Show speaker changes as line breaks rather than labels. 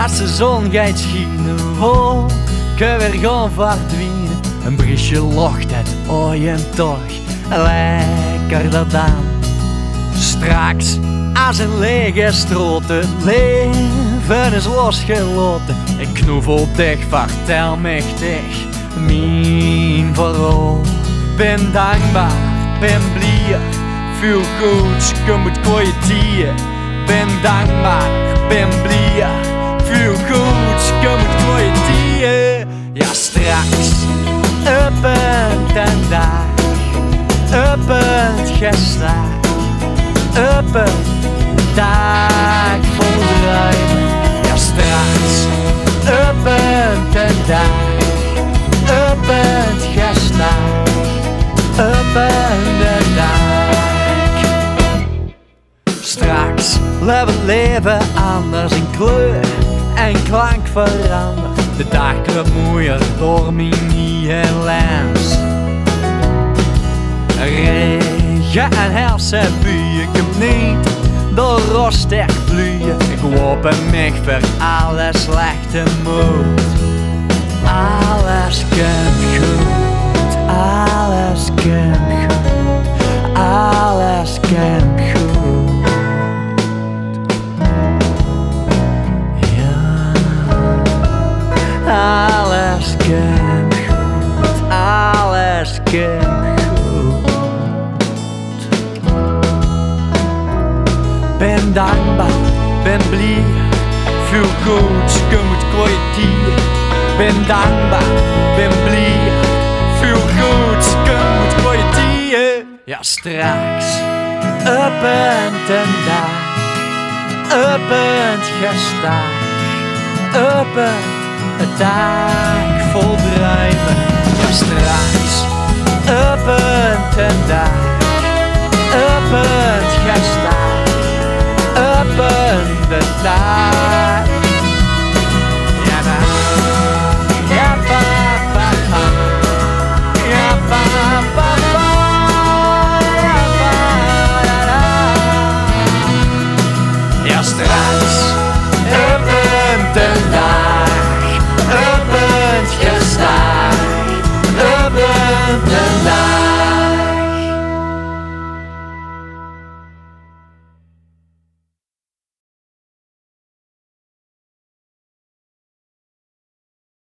Als de zon gaat schijnen, wolken weer gaan verdwijnen. Een briesje lacht het ooien toch lekkerder dan. Straks als een lege stroot, het leven is losgelaten. Ik knuffel dich, vertel me dich, mijn verhaal. Ben dankbaar, ben blij, veel goeds komt kwijt. Ben dankbaar, ben blij, veel goeds komt kwijt. Ja, straks op een dag, op het gestaag, op een dag vol ruim. Ja, straks op een dag, op het gestaag, op een dag. Straks leeft het leven anders in kleur en klank veranderd. De dag kruipt mooier door mijn nieuwe lens. Regen en hersenbuien komt niet door rostig bloeien. Ik wapen mij voor alle slechte moed. Alles komt goed, alles komt goed, alles komt goed. Ja, alles komt goed, alles komt goed. Ben dankbaar, ben blij, veel goeds komt kwijt. Ben dankbaar, ben blij, veel goeds komt kwijt. Ja, straks op een dag, op het gestaag, op een dag vol druimen. Ja, straks op een dag, op het gestaag, op een dag.